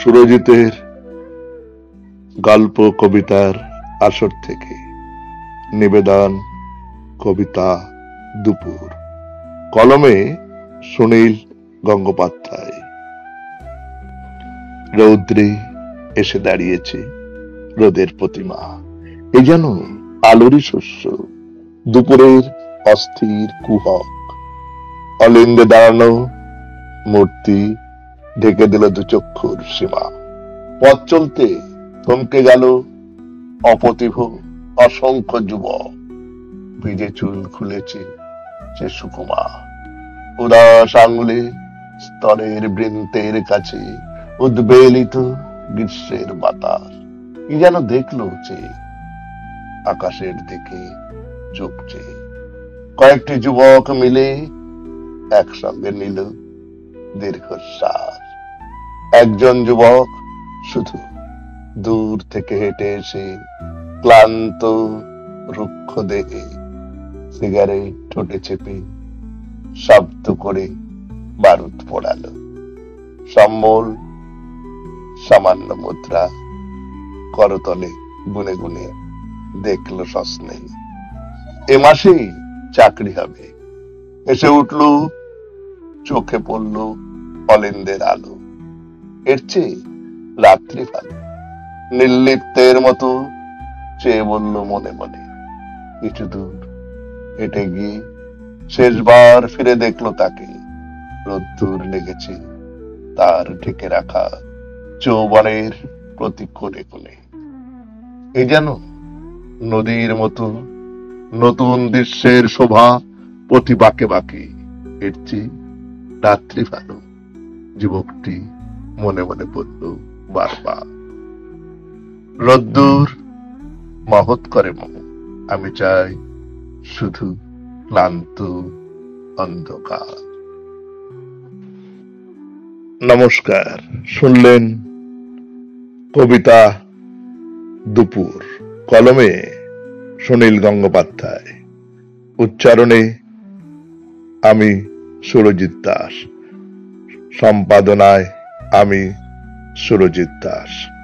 সুরজিতের গল্প কবিতার আসর থেকে নিবেদন কবিতা দুপুর, কলমে সুনীল গঙ্গোপাধ্যায়। রৌদ্রে এসে দাঁড়িয়েছে রোদের প্রতিমা, এ যেন আলোরই শস্য, দুপুরের অস্থির কুহক। অলিন্দে দাঁড়ানো মূর্তি ঢেকে দিল দুচক্ষুর সীমা। পথ চলতে থমকে গেল অপতিভ অসংখ্য যুবক। ভিজে চুল খুলেছে সে সুকুমা, উদাস আঙুলে স্তরের বৃন্তের কাছে উদ্বেলিত গ্রীষ্মের বাতাস। কি যেন দেখলো যে আকাশের দিকে চোখ চেয়ে। কয়েকটি যুবক মিলে একসঙ্গে নিল দীর্ঘশ্বাস। একজন যুবক শুধু দূর থেকে হেঁটে এসে ক্লান্ত রুক্ষ দেহে সিগারেট ঠোঁটে চেপে শব্দ করে বারুদ পোড়ালো। সম্বল সামান্য মুদ্রা করতলে গুনে গুনে দেখলো সস্নে। এ মাসেই চাকরি হবে। এসে উঠল, চোখে পড়ল অলিন্দের আলো। এর চেয়ে রাত্রি ভালো। নির্লিপ্তের মতো চেয়ে বলল মনে মনে। কিছু দূর হেঁটে গিয়ে শেষবার ফিরে দেখলো তাকে। রোদ্দুর লেগেছে তার ঢেকে রাখা যৌবনের প্রতি কোণে কোণে। এ যেন নদীর মতো নতুন দৃশ্যের শোভা প্রতি বাঁকে বাঁকে। এর চেয়ে রাত্রি ভালো, যুবকটি মনে মনে বলল বারবার। রোদ্দুর মহৎ করে মন, আমি চাই শুধু ক্লান্ত অন্ধকার। নমস্কার, শুনলেন কবিতা দুপুর, কলমে সুনীল গঙ্গোপাধ্যায়, উচ্চারণে আমি সুরজিৎ দাস, সম্পাদনায় আমি সুরজিৎ দাস।